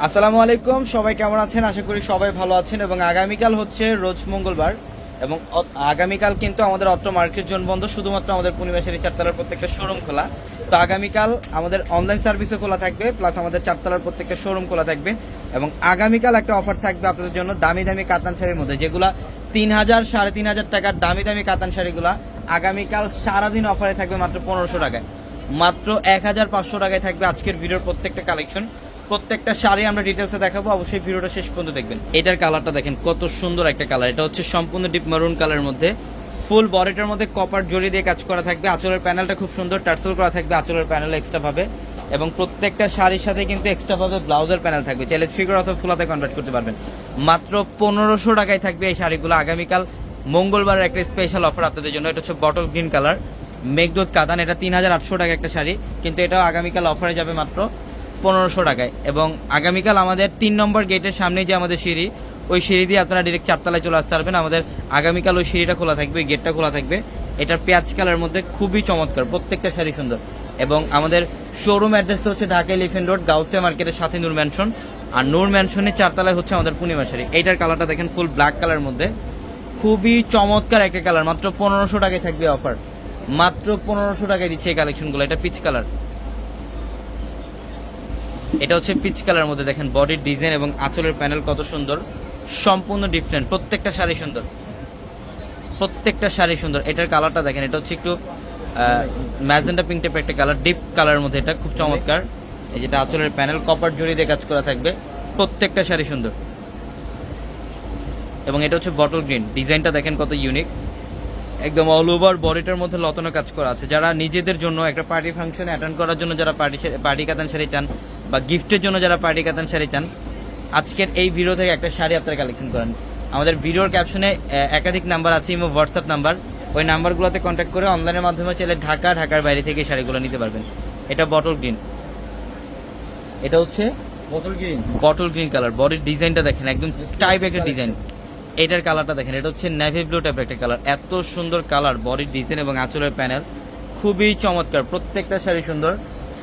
আসসালামু আলাইকুম, সবাই কেমন আছেন? আশা করি সবাই ভালো আছেন। এবং আগামীকাল হচ্ছে রোজ মঙ্গলবার এবং আগামীকাল কিন্তু আমাদের অত্র মার্কেট জোন বন্ধ, শুধুমাত্র আমাদের পূর্ণিমাশারি চারতলার প্রত্যেকটা শোরুম খোলা। তো আগামীকাল আমাদের অনলাইন সার্ভিসও খোলা থাকবে, প্লাস আমাদের চারতলার প্রত্যেকটা শোরুম খোলা থাকবে। এবং আগামীকাল একটা অফার থাকবে আপনাদের জন্য দামি দামি কাতান শাড়ির মধ্যে, যেগুলা 3,000 3,500 টাকার দামি দামি কাতান শাড়িগুলা আগামীকাল সারাদিন অফারে থাকবে মাত্র 1500 টাকায়, মাত্র 1500 টাকায় থাকবে আজকের ভিডিওর প্রত্যেকটা কালেকশন। প্রত্যেকটা শাড়ি আমরা ডিটেলসে দেখাবো, অবশ্যই ভিডিওটা শেষ পর্যন্ত দেখবেন। এটার কালারটা দেখেন কত সুন্দর একটা কালার, এটা হচ্ছে সম্পূর্ণ ডিপ মারুন কালারের মধ্যে, ফুল বডিটার মধ্যে কপার জড়ি দিয়ে কাজ করা থাকবে। আঁচলের প্যানেলটা খুব সুন্দর টার্সেল করা থাকবে, আঁচলের প্যানেল এক্সট্রা ভাবে, এবং প্রত্যেকটা শাড়ির সাথে কিন্তু এক্সট্রা ভাবে ব্লাউজের প্যানেল থাকবে, চাইলে ফিগার অথবা ফুলাতে কনভার্ট করতে পারবেন। মাত্র 1500 টাকায় থাকবে এই শাড়িগুলো আগামীকাল মঙ্গলবারের একটা স্পেশাল অফার আপনাদের জন্য। এটা হচ্ছে বটল গ্রিন কালার মেঘদূত কাতান, এটা 3800 টাকা একটা শাড়ি, কিন্তু এটাও আগামীকাল অফারে যাবে মাত্র 1500 টাকায়। এবং আগামীকাল আমাদের 3 নম্বর গেটের সামনে যে আমাদের সিঁড়ি, ওই সিঁড়ি দিয়ে আপনারা ডিরেক্ট চারতলায় চলে আসতে পারবেন। আমাদের আগামীকাল ওই সিঁড়িটা খোলা থাকবে, ওই গেটটা খোলা থাকবে। এটার পেঁয়াজ কালারের মধ্যে খুবই চমৎকার, প্রত্যেকটা শাড়ি সুন্দর। এবং আমাদের শোরুম অ্যাড্রেসটা হচ্ছে ঢাকা এলিফেন্ট রোড, গাউসিয়া মার্কেটের সাথে নূর ম্যানশন, আর নূর ম্যানশনের চারতলায় হচ্ছে আমাদের পূর্ণিমা শাড়ি। এইটার কালারটা দেখেন ফুল ব্ল্যাক কালারের মধ্যে, খুবই চমৎকার একটা কালার, মাত্র 1500 টাকায় থাকবে অফার, মাত্র 1500 টাকায় দিচ্ছে এই কালেকশনগুলো। এটা পিচ কালার, এটা হচ্ছে পিচ কালারের মধ্যে দেখেন বডির ডিজাইন এবং আঁচলের প্যানেল কত সুন্দর, সম্পূর্ণ ডিফারেন্ট। প্রত্যেকটা শাড়ি সুন্দর, প্রত্যেকটা শাড়ি সুন্দর। এটার কালারটা দেখেন, এটা হচ্ছে একটু ম্যাজেন্টা পিঙ্ক টাইপের একটা কালার, ডিপ কালারের মধ্যে, এটা খুব চমৎকার। এই যেটা আঁচলের প্যানেল কপার জড়ি দিয়ে কাজ করা থাকবে, প্রত্যেকটা শাড়ি সুন্দর। এবং এটা হচ্ছে বটল গ্রিন, ডিজাইনটা দেখেন কত ইউনিক, একদম অল ওভার বডিটার মধ্যে লতানো কাজ করা আছে। যারা নিজেদের জন্য একটা পার্টি ফাংশনে অ্যাটেন্ড করার জন্য যারা পার্টি কাতান শাড়ি চান, বা গিফটের জন্য যারা পার্টি কাতান শাড়ি চান, আজকের এই ভিডিও থেকে একটা শাড়ি আপনারা কালেকশন করেন। আমাদের ভিডিওর ক্যাপশনে একাধিক নাম্বার আছে, ইমো হোয়াটসঅ্যাপ নাম্বার, ওই নাম্বারগুলোতে কন্ট্যাক্ট করে অনলাইনের মাধ্যমে চাইলে ঢাকার বাইরে থেকে শাড়িগুলো নিতে পারবেন। এটা বটল গ্রিন, এটা হচ্ছে বটল গ্রিন কালার, বডির ডিজাইনটা দেখেন একদম টাইপ একটা ডিজাইন। এটার কালারটা দেখেন, এটা হচ্ছে নেভি ব্লু টাইপের একটা কালার, এত সুন্দর কালার, বডির ডিজাইন এবং আঁচলের প্যানেল খুবই চমৎকার, প্রত্যেকটা শাড়ি সুন্দর।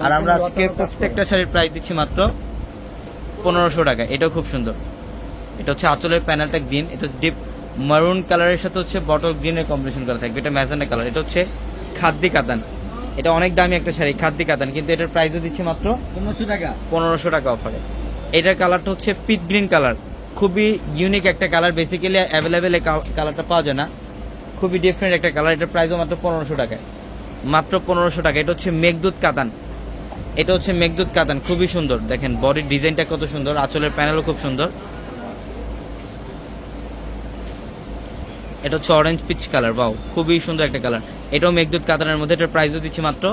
আর আমরা আজকে প্রত্যেকটা শাড়ির প্রাইস দিচ্ছি মাত্র 1500 টাকা। এটাও খুব সুন্দর, এটা হচ্ছে আঁচলের প্যানেলটা গ্রিন, এটা ডিপ মারুন কালারের সাথে হচ্ছে বটল গ্রিনের কম্বিনেশন করা থাকবে। এটা ম্যাজেন্টা কালার, এটা হচ্ছে খাদ্দি কাতান, এটা অনেক দামি একটা শাড়ি খাদ্দি কাতান, কিন্তু এটার প্রাইসও দিচ্ছি মাত্র 1500 টাকা অফারে। এটার কালারটা হচ্ছে পিট গ্রিন কালার, খুবই ইউনিক একটা কালার, বেসিক্যালি অ্যাভেলেবেল এই কালারটা পাওয়া যায় না, খুবই ডিফারেন্ট একটা কালার। এটার প্রাইসও মাত্র 1500 টাকায়, মাত্র 1500 টাকা। এটা হচ্ছে মেঘদূত কাতান, এটা হচ্ছে মেঘদূত কাতান, খুবই সুন্দর। দেখেন বডির ডিজাইনটা কত সুন্দর, আঁচলের প্যানেলও খুব সুন্দর। এটা হচ্ছে অরেঞ্জ পিচ কালার, বাও খুবই সুন্দর একটা কালার। এটাও মেঘদূত কাতানের মধ্যে, এটার প্রাইসও দিচ্ছি মাত্র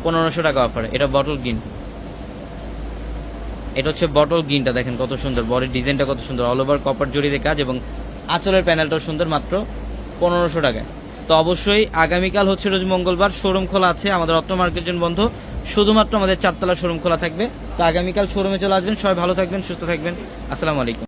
1500 টাকা অফারে। এটা বটল গ্রিন, এটা হচ্ছে বটল গ্রিনটা দেখেন কত সুন্দর, বডির ডিজাইনটা কত সুন্দর, অল ওভার কপার জড়িয়ে কাজ এবং আঁচলের প্যানেলটাও সুন্দর, মাত্র 1500 টাকায়। তো অবশ্যই আগামীকাল হচ্ছে রোজ মঙ্গলবার, শোরুম খোলা আছে, আমাদের অত্র মার্কেট জোন বন্ধ, শুধুমাত্র আমাদের চারতলা শোরুম খোলা থাকবে। তো আগামীকাল শোরুমে চলে আসবেন। সবাই ভালো থাকবেন, সুস্থ থাকবেন, আসসালামু আলাইকুম।